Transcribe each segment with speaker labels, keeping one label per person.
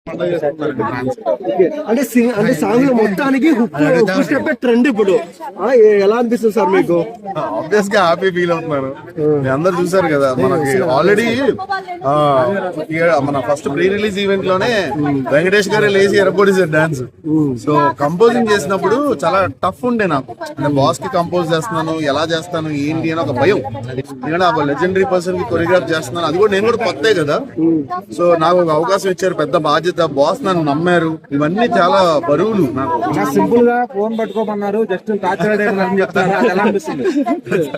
Speaker 1: అంటే సాంగ్ లో మొత్తానికి హుక్ స్టెప్ ట్రెండ్ ఇప్పుడు ఎలా అనిపిస్తుంది సార్ మీకు?
Speaker 2: ఆబ్వియస్ గా హ్యాపీ ఫీల్ అవుతున్నారు. అందరు చూసారు కదా, మనకి ఆల్రెడీ మన ఫస్ట్ ప్రీ రిలీజ్ ఈవెంట్ లోనే వెంకటేష్ గారే లేచి ఎరగొట్టేసారు డాన్స్. సో కంపోజింగ్ చేసినప్పుడు చాలా టఫ్ ఉండే నాకు. అంటే బాస్ కి కంపోజ్ చేస్తున్నాను, ఎలా చేస్తాను ఏంటి అని ఒక భయం. ఎందుకంటే ఆ లెజెండరీ పర్సన్ కి కొరియోగ్రాఫ్ చేస్తున్నాను, అది కూడా నేను కూడా కొత్తే కదా. సో నాకు ఒక అవకాశం ఇచ్చారు, పెద్ద బాధ్యత. బాస్ నన్ను నమ్మారు. ఇవన్నీ చాలా బరువులు. నాకు
Speaker 3: సింపుల్ గా ఫోన్ పట్టుకోమన్నారు, జస్ట్ చెప్తారు.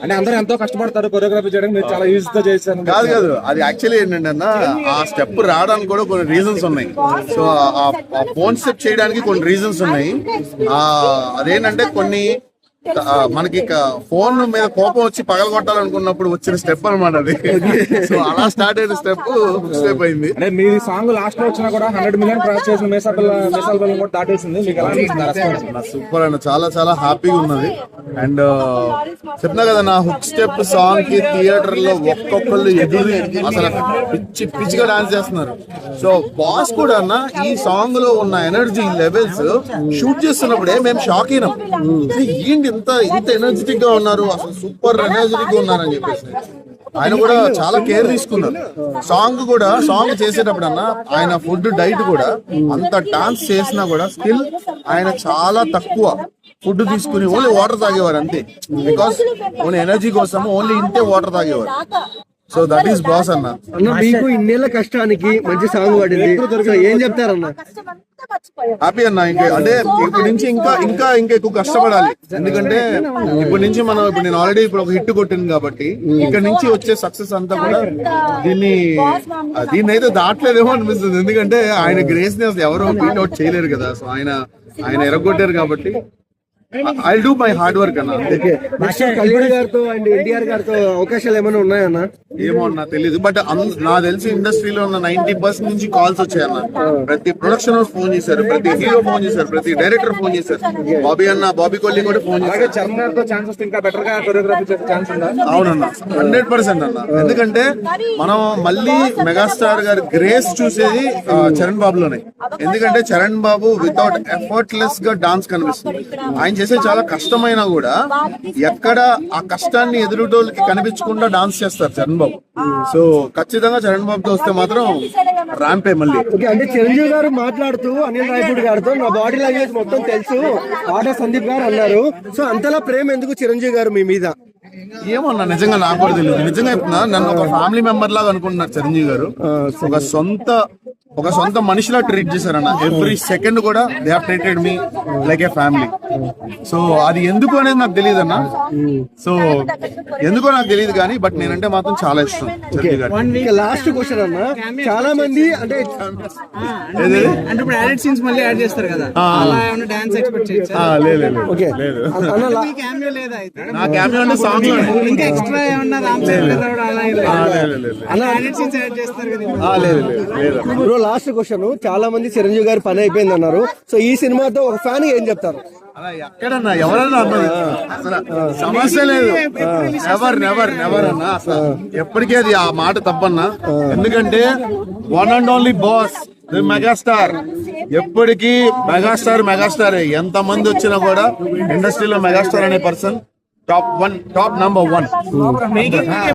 Speaker 3: అంటే అందరూ ఎంతో కష్టపడతారు కొరియోగ్రఫీ చేయడానికి, మీరు చాలా ఈజీ గా చేశారు.
Speaker 2: కాదు అది యాక్చువల్లీ ఏంటంటే అన్న, ఆ స్టెప్ రావడానికి కూడా కొన్ని రీజన్స్ ఉన్నాయి. సో ఆ ఫోన్ స్టెప్ చేయడానికి కొన్ని రీజన్స్ ఉన్నాయి. అదేంటంటే కొన్ని మనకి ఫోన్ మీద కోపం వచ్చి పగలగొట్టాలనుకున్నప్పుడు వచ్చిన స్టెప్ అనమాట అది. సో అలా స్టార్ట్ అయిన స్టెప్ స్టెప్ అయింది.
Speaker 3: అంటే మీ సాంగ్ లాస్ట్ లో వచ్చినా కూడా 100 million క్రాస్ చేసిన మేసాల్ కూడా దాటేసింది. మీకు ఎలా అనిపిస్తుంది?
Speaker 2: సూపర్ అన్న, చాలా చాలా హ్యాపీగా ఉన్నది. అండ్ చెప్తున్నా కదా, నా హుక్ స్టెప్ సాంగ్ కి థియేటర్ లో ఒక్కొక్కళ్ళు ఎదురు అసలు పిచ్చిగా డాన్స్ చేస్తున్నారు. సో బాస్ కూడా అన్న, ఈ సాంగ్ లో ఉన్న ఎనర్జీ లెవెల్స్ షూట్ చేస్తున్నప్పుడే మేము షాక్ అయినాం. ఏంటి ఇంత ఎనర్జెటిక్ గా ఉన్నారు, అసలు సూపర్ ఎనర్జెటిక్ గా ఉన్నారని చెప్పేసి. ఆయన కూడా చాలా కేర్ తీసుకున్నారు. సాంగ్ చేసేటప్పుడు అన్న, ఆయన ఫుడ్ డైట్ కూడా అంత డాన్స్ చేసినా కూడా స్టిల్ ఆయన చాలా తక్కువ ఫుడ్ తీసుకుని ఓన్లీ వాటర్ తాగేవారు అంతే. బికాస్ ఓన్లీ ఎనర్జీ కోసం ఓన్లీ ఇంతే వాటర్ తాగేవారు. సో దట్ ఈస్ బాస్ అన్న.
Speaker 1: మీకు ఇన్నేళ్ల కష్టానికి మంచి సాంగ్ పడింది, ఏం చెప్తారన్న?
Speaker 2: హ్యాపీ అన్న. అంటే ఇప్పటి నుంచి ఇంకా ఎక్కువ కష్టపడాలి. ఎందుకంటే ఇప్పటి నుంచి ఇప్పుడు నేను ఆల్రెడీ ఇప్పుడు ఒక హిట్ కొట్టింది కాబట్టి, ఇక్కడ నుంచి వచ్చే సక్సెస్ అంతా కూడా దీన్ని అయితే దాటలేదేమో అనిపిస్తుంది. ఎందుకంటే ఆయన గ్రేస్ ని అసలు ఎవరో బీట్ అవుట్ చేయలేరు కదా. సో ఆయన ఎరగొట్టారు కాబట్టి I do my hard work అన్న.
Speaker 1: కళ్యాణ్ గారితో అండ్ ఎన్టీఆర్ గారితో అవకాశాలు ఏమైనా ఉన్నాయన్న?
Speaker 2: ఏమో అన్న తెలీదు, బట్ నాకు తెలిసి ఇండస్ట్రీలో ఉన్న 90% నుంచి కాల్స్ వచ్చాయన్న. ప్రతి ప్రొడక్షన్ ఫోన్ చేశారు, ప్రతి హీరో ఫోన్ చేశారు, ప్రతి డైరెక్టర్ ఫోన్ చేశారు. బాబీ కొల్లి కూడా ఫోన్ చేశారు. అవునన్న, 100% అన్న. ఎందుకంటే మనం మళ్ళీ మెగాస్టార్ గారి గ్రేస్ చూసేది చరణ్ బాబులోనే. ఎందుకంటే చరణ్ బాబు వితౌట్ ఎఫర్ట్లెస్ గా డాన్స్ కనిపిస్తుంది. ఆయన చేసే చాలా కష్టమైనా కూడా ఎక్కడ ఆ కష్టాన్ని ఎదురుటోళ్ళకి కనిపించకుండా డాన్స్ చేస్తారు చరణ్ బాబు. సో ఖచ్చితంగా చరణ్ బాబుతో వస్తే మాత్రం ర్యాంపే మళ్ళీ.
Speaker 1: అంటే చిరంజీవి గారు మాట్లాడుతూ అనిల్ రాయపూడి గారితో నా బాడీ లాంగ్వేజ్ మొత్తం తెలుసు ఆర్డర్ సందీప్ గారు అన్నారు. సో అంతలా ప్రేమ ఎందుకు చిరంజీవి గారు మీ మీద?
Speaker 2: ఏమన్నా నిజంగా నాకు కూడా తెలియదు. నిజంగా చెప్తున్నా, నన్ను ఒక ఫ్యామిలీ మెంబర్ లాగా అనుకుంటున్నారు చిరంజీవి గారు. ఒక సొంత మనిషిలా ట్రీట్ చేశారన్న. ఎవ్రీ సెకండ్ కూడా they have treated me like A family. So అది ఎందుకు అనేది నాకు తెలియదు అన్న. సో ఎందుకో నాకు తెలియదు కానీ, బట్ నేనంటే మాత్రం చాలా ఇష్టం.
Speaker 1: లాస్ట్ క్వశ్చన్ అన్న, చాలా మంది అంటే
Speaker 4: ఇప్పుడు యాడ్ సీన్స్ మళ్ళీ యాడ్ చేస్తారు కదా, డాన్స్ ఎక్స్పెక్ట్ చేయొచ్చు?
Speaker 2: నా క్యామియో అంటే సాంగ్
Speaker 4: ఇంకా ఎక్స్ట్రా ఏమన్నా యాడ్ సీన్స్ యాడ్ చేస్తారు కదా?
Speaker 1: లాస్ట్ క్వశ్చన్, చాలా మంది చిరంజీవి గారి పని అయిపోయింది అన్నారు. సో ఈ సినిమాతో ఒక ఫ్యాన్ ఏం చెప్తారు?
Speaker 2: అలా ఎక్కడన్నా ఎవరన్నా అన్నది అసలు సమస్య లేదు. నెవర్ అన్నా అసలు ఎప్పటికీ అది ఆ మాట తప్పన్నా. ఎందుకంటే one and only boss megastar. ఎప్పటికీ మెగాస్టార్ ఎంత మంది వచ్చినా కూడా ఇండస్ట్రీలో మెగాస్టార్ అనే పర్సన్ టాప్ నంబర్ 1.